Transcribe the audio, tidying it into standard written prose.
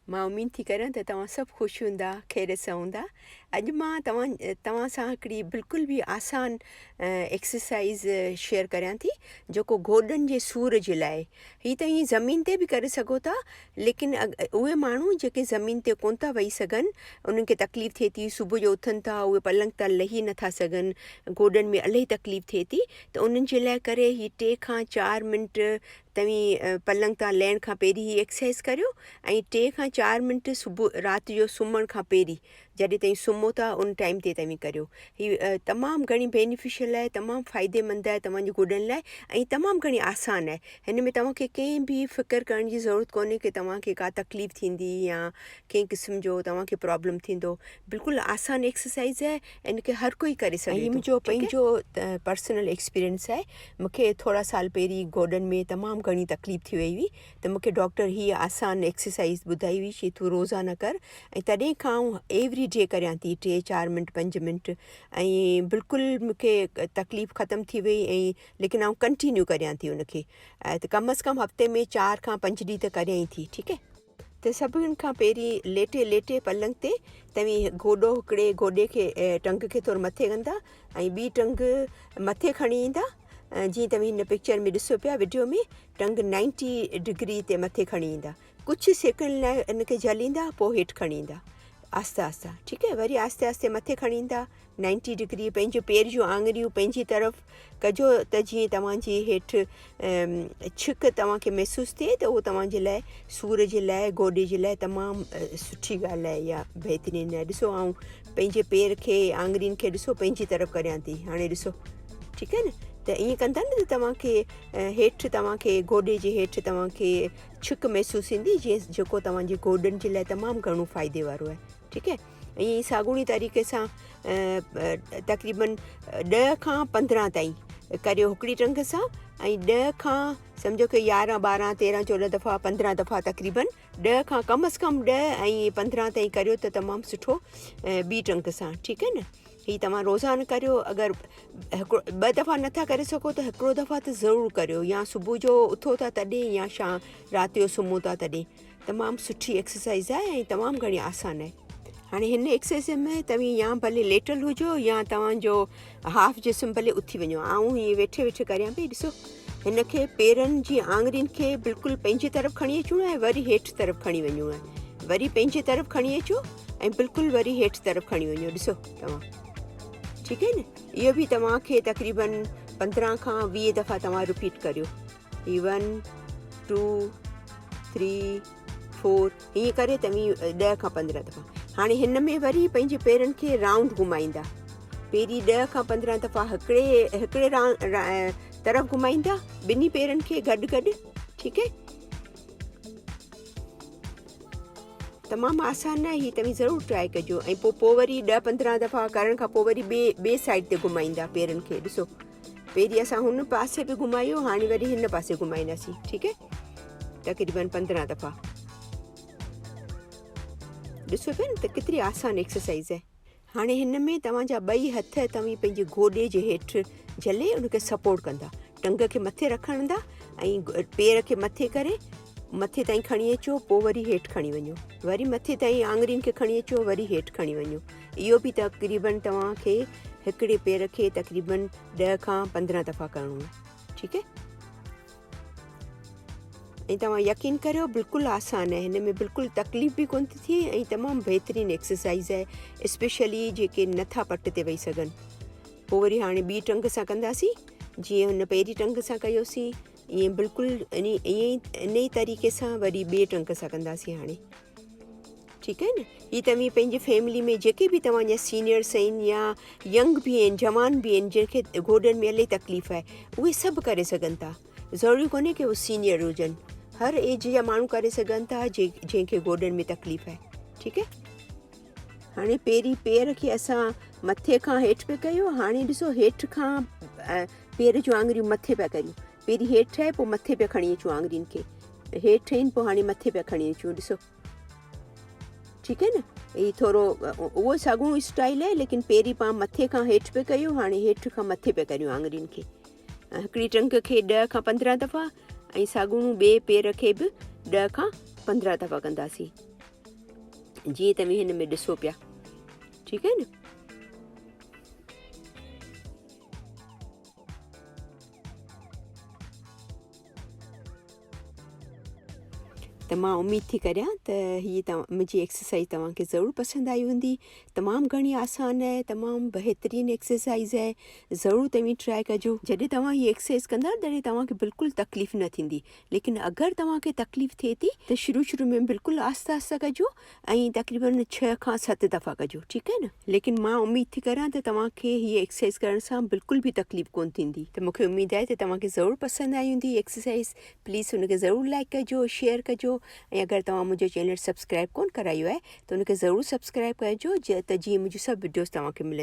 मां उम्मीद थी करियां त तव्हां सभु ख़ुशि हूंदा, ख़ैर सां हूंदा। अॼु मां तव्हां सां हिकिड़ी बिल्कुल भी आसान एक्सरसाइज़ शेयर करियां थी, जेको गोॾनि जे सूर जे लाइ। हीअ त ईअं ज़मीन ते बि करे सघो था, लेकिन उहे माण्हू जेके ज़मीन ते कोन था वेही सघनि, उन्हनि खे तकलीफ़ थिए थी, सुबुह जो उथनि था, उहे पलंग तां लही नथा सघनि, गोॾनि में इलाही तकलीफ़ थिए थी, त उन्हनि जे लाइ करे हीअ 3 खां 4 मिंट तव्हीं पलंग तां लहण खां पहिरीं ही एक्सरसाइज़ करियो, ऐं 3 खां 4 मिंट सुबुह राति जो सुम्हण खां पहिरीं जॾहिं ताईं सुम्हो था उन टाइम ते तव्हीं करियो। हीअ तमामु घणी बेनिफिशियल आहे, तमामु फ़ाइदेमंद आहे तव्हांजे गोॾनि लाइ, ऐं तमामु घणी आसान आहे। हिन में तव्हांखे कंहिं बि फ़िकर करण जी ज़रूरत कोन्हे कि तव्हांखे का तकलीफ़ थींदी या कंहिं क़िस्म जो तव्हांखे प्रॉब्लम थींदो। बिल्कुलु आसान एक्सरसाइज़ आहे, इन खे हर कोई करे सघे थो। हीअ मुंहिंजो पंहिंजो पर्सनल एक्सपीरियंस आहे। मूंखे थोरा साल पहिरीं गोॾनि में तमामु घणी तकलीफ़ थी वई हुई, त मूंखे डॉक्टर हीअ आसान एक्सरसाइज़ ॿुधाई हुई कि तूं रोज़ाना कर, ऐं तॾहिं खां आउं एवरी डे करियां थी 3, 4 मिंट 5 मिंट, ऐं बिल्कुलु मूंखे तकलीफ़ ख़तमु थी वई, ऐं लेकिन आउं कंटिन्यू करियां थी उनखे, त कम अज़ कम हफ़्ते में 4 खां 5 ॾींहं त करियां ई थी। ठीकु आहे, त सभिनि खां पहिरीं लेटे लेटे पलंग ते तव्हीं गोॾो हिकिड़े गोॾे खे टंग खे थोरो मथे कंदा, ऐं ॿी टंग मथे खणी ईंदा, जीअं तव्हीं हिन पिक्चर में ॾिसो पिया वीडियो में, टंग 90 डिग्री ते मथे खणी ईंदा, कुझु सेकंड लाइ इनखे झलींदा, पोइ हेठि खणी ईंदा आहिस्ता आहिस्ता। ठीकु आहे, वरी आहिस्ते आहिस्ते मथे खणी ईंदा 90 डिग्री, पंहिंजो पेर जूं आङिरियूं पंहिंजी तरफ़ कजो, त जीअं तव्हांजी हेठि छिक तव्हांखे महसूसु थिए, त उहो तव्हांजे लाइ सूर जे लाइ गोॾे जे लाइ तमामु सुठी ॻाल्हि आहे या बहितरीनु आहे। ॾिसो आउं पंहिंजे पेर खे आङिरियुनि खे ॾिसो पंहिंजी तरफ़ करियां थी, हाणे ॾिसो, ठीकु आहे न, त ईअं कंदा न त तव्हांखे हेठि तव्हांखे गोॾे जे हेठि तव्हांखे छिक महसूसु ईंदी, जेको तव्हांजे गोॾनि जे लाइ तमामु घणो फ़ाइदे वारो आहे। ठीकु आहे, ईअं ई साॻूणी तरीक़े सां तक़रीबन 10 खां 15 ताईं करियो हिकिड़ी टंग सां, ऐं 10 खां सम्झो कि 11, 12, 13, 14 दफ़ा 15 दफ़ा तक़रीबन 10 खां कम अज़ कम 10 ऐं 15 ताईं करियो त तमामु सुठो ॿी टंग सां। ठीकु आहे न, हीअ तव्हां रोज़ाना करियो। अगरि 2 दफ़ा नथा करे सघो त हिकिड़ो दफ़ा त ज़रूरु करियो, या सुबुह जो उथो था तॾहिं, या राति जो सुम्हो था तॾहिं। तमामु सुठी एक्सरसाइज़ आहे ऐं तमामु घणी आसान आहे। हाणे हिन एक्सरसाइज़ में तव्हीं या भले लेटल हुजो या तव्हांजो हाफ जिस्म भले उथी वञो। आउं हीअं वेठे वेठे करियां पई, ॾिसो हिनखे पेरनि जी आङिरियुनि खे बिल्कुलु पंहिंजी तरफ़ खणी अचिणो आहे, वरी हेठि तरफ़ खणी वञिणो आहे, वरी पंहिंजी तरफ़ खणी अचो, ऐं बिल्कुलु वरी हेठि तरफ़ खणी वञो। ॾिसो तव्हां, ठीकु आहे न, इहो बि तव्हांखे तक़रीबन 15 खां 20 दफ़ा तव्हां रिपीट करियो। ही 1, 2, 3, 4 हीअं करे तव्हीं 10 खां 15 दफ़ा। हाणे हिन में वरी पंहिंजे पेरनि खे राउंड घुमाईंदा, पहिरीं 10 खां 15 दफ़ा हिकिड़े तरफ़ घुमाईंदा ॿिन्ही पेरनि खे गॾु गॾु। ठीकु आहे, तमामु आसान आहे, हीअ तव्हीं ज़रूरु ट्राए कजो। ऐं पोइ वरी 10-15 दफ़ा करण खां पोइ वरी ॿिए साइड ते घुमाईंदा पेरनि खे। ॾिसो पहिरीं असां हुन पासे बि घुमायो, हाणे वरी हिन पासे घुमाईंदासीं। ठीकु आहे, तक़रीबन 15 दफ़ा। ॾिसो पिया न त केतिरी आसान एक्सरसाइज़ आहे। हाणे हिन में तव्हांजा 2 हथ तव्हीं पंहिंजे गोॾे जे हेठि झले उनखे सपोर्ट कंदा, टंग खे मथे रखंदा, ऐं पेर खे मथे करे मथे ताईं खणी अचो, पोइ वरी हेठि खणी वञो, वरी मथे ताईं आङिरियुनि खे खणी अचो, वरी हेठि खणी वञो। इहो बि तक़रीबन तव्हांखे हिकिड़े पेर खे तक़रीबन 10 खां 15 दफ़ा करिणो आहे। ठीकु आहे, ऐं तव्हां यकीन करियो बिल्कुलु आसान आहे, हिन में बिल्कुलु तकलीफ़ बि कोन थी थिए, ऐं तमामु बहितरीनु एक्सरसाइज़ आहे, स्पेशली जेके नथा पट ते वेही सघनि। पोइ वरी हाणे ॿी टंग सां कंदासीं, जीअं हुन पहिरीं टंग सां कयोसीं, ईअं बिल्कुलु इन ई तरीक़े सां वरी ॿिए टंग सां कंदासीं हाणे। ठीकु आहे न, हीअ तव्हीं पंहिंजे फैमिली में जेके बि तव्हांजा सीनियर्स आहिनि या यंग बि आहिनि, जवान बि आहिनि, जंहिंखे गोॾनि में इलाही तकलीफ़ आहे, उहे सभु करे सघनि था। ज़रूरी कोन्हे कि उहे सीनियर हुजनि, हर एज जा माण्हू करे सघनि था जंहिंखे गोॾनि में तकलीफ़ आहे। ठीकु आहे, हाणे पहिरीं पेर खे असां मथे खां हेठि पिया कयूं, हाणे ॾिसो हेठि खां पेर जूं आङिरियूं मथे पिया करियूं। पहिरीं हेठि आहे, पोइ मथे पिया खणी अचूं आङिरियुनि खे, हेठि आहिनि, पोइ हाणे मथे पिया खणी अचूं। ॾिसो ठीकु आहे न, हीअ थोरो उहो साॻियो स्टाइल आहे, लेकिन पहिरीं पाण मथे खां हेठि पिया कयूं, हाणे हेठि खां मथे पिया करियूं आङिरियुनि खे। हिकिड़ी टंग खे 10 खां 15 दफ़ा, ऐं साॻियो ॿिए पेर खे बि 10 खां 15 दफ़ा कंदासीं, जीअं तव्हां हिन में ॾिसो पिया। ठीकु आहे न। त मां उमेद थी करियां त हीअ मुंहिंजी एक्सरसाइज़ तव्हांखे ज़रूरु पसंदि आई हूंदी। तमामु घणी आसान आहे, तमामु बहितरीनु एक्सरसाइज़ आहे। ज़रूरु तव्हां ट्राए कजो। जॾहिं तव्हां हीअ एक्सरसाइज़ कंदा तॾहिं तव्हांखे बिल्कुलु तकलीफ़ न थींदी। लेकिन अगरि तव्हांखे तकलीफ़ थिए थी त शुरू में बिल्कुलु आहिस्ता आहिस्ता कजो ऐं तक़रीबन 6 खां 7 दफ़ा कजो। ठीकु आहे न। लेकिन मां उमेद थी करां त तव्हांखे हीअ एक्सरसाइज़ करण सां बिल्कुलु बि तकलीफ़ कोन थींदी। त मूंखे उमेद आहे त तव्हांखे ज़रूरु पसंदि आई हूंदी एक्सरसाइज़। प्लीज़ हुनखे ज़रूरु लाइक कजो, शेयर कजो। ऐं अगरि तव्हां मुंहिंजो चैनल सब्सक्राइब कोन करायो आहे त हुनखे ज़रूरु सब्सक्राइब कजो, त जीअं मुंहिंजो सभु वीडियोस तव्हांखे मिलनि।